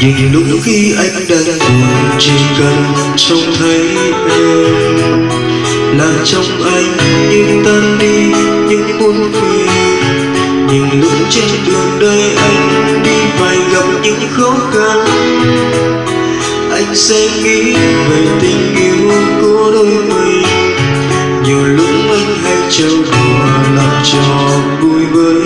Nhưng lúc khi anh đang buồn, chỉ cần trông thấy em là trong anh như tan đi những buồn phiền. Nhưng lúc trên đường đời anh đi phải gặp những khó khăn, anh sẽ nghĩ về tình yêu của đôi mình. Nhiều lúc anh hay trêu đùa làm trò vui với